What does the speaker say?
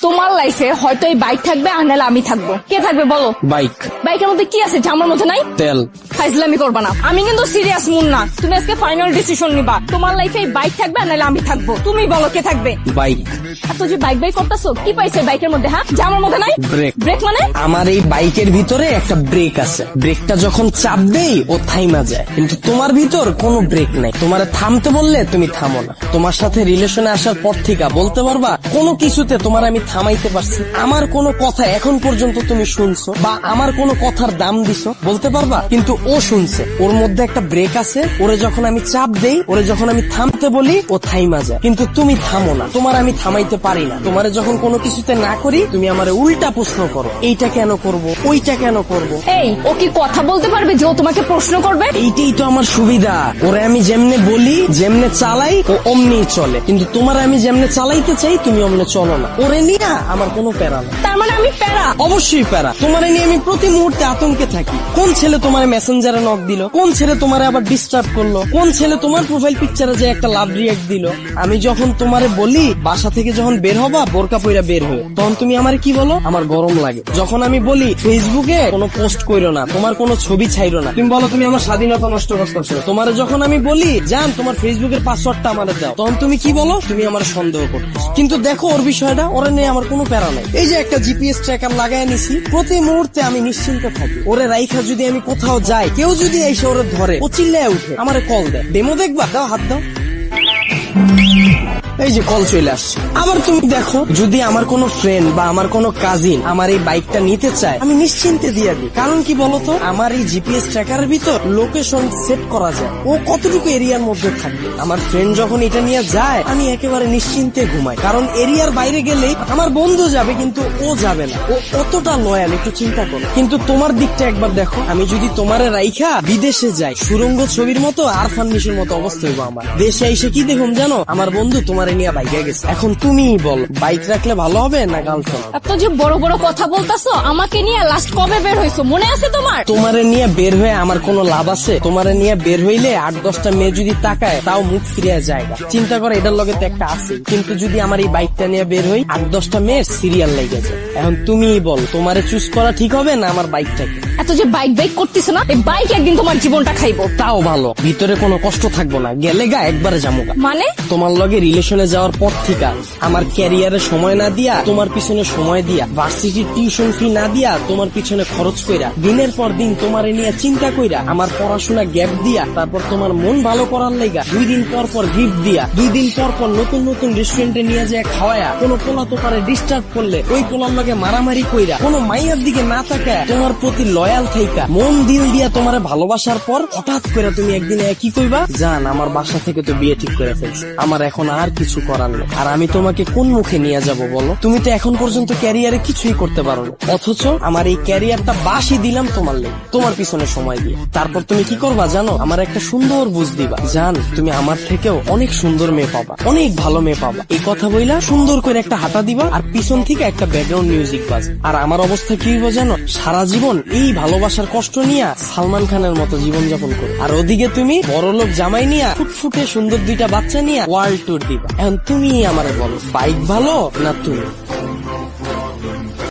তোমার লাইফে হয়তো এই বাইক থাকবে আর নাহলে আমি থাকবো। কে থাকবে বলো? বাইক। বাইকের মধ্যে কি আছে যা আমার মধ্যে নাই? তেল। ফাইজলামি করবা না, আমি কিন্তু সিরিয়াস মুন না। তুমি আজকে ফাইনাল ডিসিশন নিবা, তোমার লাইফে এই বাইক থাকবে আর নাহলে আমি থাকবো। তুমি বলো কে থাকবে? বাইক। এত যে বাইক বাইক করতেছো, কি পাইছে বাইকের মধ্যে? হ্যাঁ, যা আমার মধ্যে নাই? ব্রেক। ব্রেক মানে? আমার এই বাইকের ভিতরে একটা ব্রেক আছে, ব্রেকটা যখন চাপ দেই ও থাইমা যায়, কিন্তু তোমার ভিতর কোনো ব্রেক নাই। তোমার থামতে বললে তুমি থামো না। তোমার সাথে রিলেশনে আসার পর থেকে বলতে পারবা কোনো কিছুতে তোমার আমি থামাইতে পারছি? আমার কোনো কথা এখন পর্যন্ত তুমি শুনছো বা আমার কোনো কথার দাম দিছো বলতে পারবা? কিন্তু ও শুনছে, ওর মধ্যে একটা ব্রেক আছে। ওরে যখন আমি চাপ দেই, ওরে যখন আমি থামতে বলি, ও থাইমা যায়, কিন্তু তুমি থামো না। তোমার আমি থামাইতে পারি না। তোমারে যখন কোনো কিছুতে না করি, তুমি আমারে উল্টা প্রশ্ন করো, এইটা কেন করব, ওইটা কেন করব। এই, ও কি কথা বলতে পারবে যে ও তোমাকে প্রশ্ন করবে? এইটাই তো আমার সুবিধা। ওরে আমি যেমনে বলি, যেমনে চালাই, ও অমনি চলে। কিন্তু তোমার আমি যেমনে চালাইতে চাই, তুমি অমনে চলো না। ওরে নিয়ে আমার কোনো প্যারা না। তার মানে আমি প্যারা? অবশ্যই প্যারা। তোমারে নিয়ে আমি প্রতি মুহূর্তে আতঙ্কে থাকি। কোন ছেলে তোমার মেসেঞ্জারে নক দিল, কোন ছেলে তোমারে আবার ডিস্টার্ব করলো, কোন ছেলে তোমার প্রোফাইল পিকচারে যে একটা লাভ রিয়েক্ট দিল। আমি যখন তোমারে বলি বাসা থেকে যখন বের হবা বোরকা পইরা বের হয়ে, তখন তুমি আমারে কি বলো? আমার গরম লাগে। যখন আমি বলি ফেসবুকে কোনো পোস্ট কইরো না, তোমার কোনো ছবি ছাইরো না, তুমি বলো তুমি আমার স্বাধীনতা নষ্ট করতেছো। তোমারে যখন আমি বলি জান তোমার ফেসবুকের পাসওয়ার্ডটা আমারে দাও, তখন তুমি কি বলো? তুমি আমার সন্দেহ করতেছো। কিন্তু দেখো ওর বিষয়টা, ওরে নিয়ে আমার কোনো প্যারা নাই। এই যে একটা জিপিএস ট্র্যাকার লাগাই নিছি, প্রতি মুহূর্তে আমি নিশ্চিন্তে থাকি। ওরে রাইখা যদি আমি কোথাও যাই, কেউ যদি এসে ওরে ধরে, ও চিল্লায় উঠে আমারে কল দেয়, ডেমো দেখবা, দাও হাত দাও। এই যে কল চলে আসছে। আবার তুমি দেখো, যদি আমার কোনো ফ্রেন্ড বা আমার কোনো কাজিন আমার এই বাইকটা নিতে চায়, আমি নিশ্চিন্তে দিয়ে দিই। কারণ কি বলতো, আমার এই জিপিএস ট্র্যাকারের ভিতর লোকেশন সেট করা যায়, ও কতটুকু এরিয়ার মধ্যে থাকবে। আমার ফ্রেন্ড যখন এটা নিয়ে যায়, আমি একেবারে নিশ্চিন্তে ঘুমাই। কারণ এরিয়ার বাইরে গেলেই আমার বন্ধু যাবে, কিন্তু ও যাবে না। ও কতটা লয়াল একটু চিন্তা করো। কিন্তু তোমার দিকটা একবার দেখো, আমি যদি তোমারে রাইখা বিদেশে যাই, সুরঙ্গ ছবির মতো আরফান নিশোর মতো অবস্থা হইব আমার। দেশে এসে কি দেখুন জানো, আমার বন্ধু তোমার নিয়ে বাইকে গেছে। এখন তুমি বল, বাইক রাখলে ভালো হবে না গার্লফ্রেন্ড? এত যে বড় বড় কথা বলতাছো, আমাকে নিয়ে লাস্ট কবে বের হইছো মনে আছে তোমার? তোমারে নিয়ে বের হয়ে আমার কোনো লাভ আছে? তোমারে নিয়ে বের হইলে 8-10টা মেয়ে যদি তাকায়, তাও মুখ ফিরিয়ে যায়। চিন্তা করে, এটার লগে তো একটা আছে। কিন্তু যদি আমার এই বাইকটা নিয়ে বের হই, 8-10টা মেয়ের সিরিয়াল লেগে যায়। এখন তুমি বল, তোমারে চুজ করা ঠিক হবে না আমার বাইকটাকে? এত যে বাইক বাইক করতেছো না, এই বাইক একদিন তোমার জীবনটা খাইবো। তাও ভালো, ভিতরে কোনো কষ্ট থাকবো না, গেলে গা একবারে যাবো। মানে? তোমার লগে রিলেশনে যাওয়ার পর থেকে আমার ক্যারিয়ারে সময় না দিয়া, তোমার পিছনে সময় দিয়া, ভার্সিটির টিউশন ফি না দিয়া, তোমার পিছনে খরচ কইরা, দিনের পর দিন তোমারে নিয়ে চিন্তা কইরা, আমার পড়াশোনা গ্যাপ দিয়া, তারপর তোমার মন ভালো করার লাইগা 2 দিন পর পর গিফট দিয়া, 2 দিন পর পর নতুন নতুন রেস্টুরেন্টে নিয়ে যায় খাওয়ায়া, কোনো পোলা তো পারে ডিস্টার্ব করলে ওই পোলার লগে মারামারি কইরা, কোনো মাইয়ার দিকে না তাকায় তোমার প্রতি লয়াল থাইকা মন দিল দিয়া তোমারে ভালোবাসার পর হঠাৎ করে তুমি একদিন কি কইবা, জান আমার বাসা থেকে তো বিয়ে ঠিক করে ফেলছে, আমার এখন আর কিছু করার নেই। আর আমি তোমাকে কোন মুখে নিয়ে যাব বলো? তুমি তো এখন পর্যন্ত ক্যারিয়ারে কিছুই করতে পারো না, অথচ আমার এই ক্যারিয়ারটা বাসি দিলাম তোমার লেগে, তোমার পিছনে সময় দিয়ে। তারপর তুমি কি করবা জানো? আমার একটা সুন্দর বুঝ দিবা, জান তুমি আমার থেকেও অনেক সুন্দর মেয়ে পাবা, অনেক ভালো মেয়ে পাবা। এই কথা বইলা সুন্দর করে একটা হাঁটা দিবা, আর পিছন থেকে একটা ব্যাকগ্রাউন্ড মিউজিক বাজ। আর আমার অবস্থা কি হইব জানো? সারা জীবন এই ভালোবাসার কষ্ট নিয়ে সালমান খানের মতো জীবন যাপন করো, আর ওদিকে তুমি বড়লোক জামাই নিয়া ফুটফুটে সুন্দর 2টা বাচ্চা নিয়ে ওয়ার্ল্ড ট্যুর দিবা। এখন তুমি আমারে বলো, বাইক ভালো না তুমি?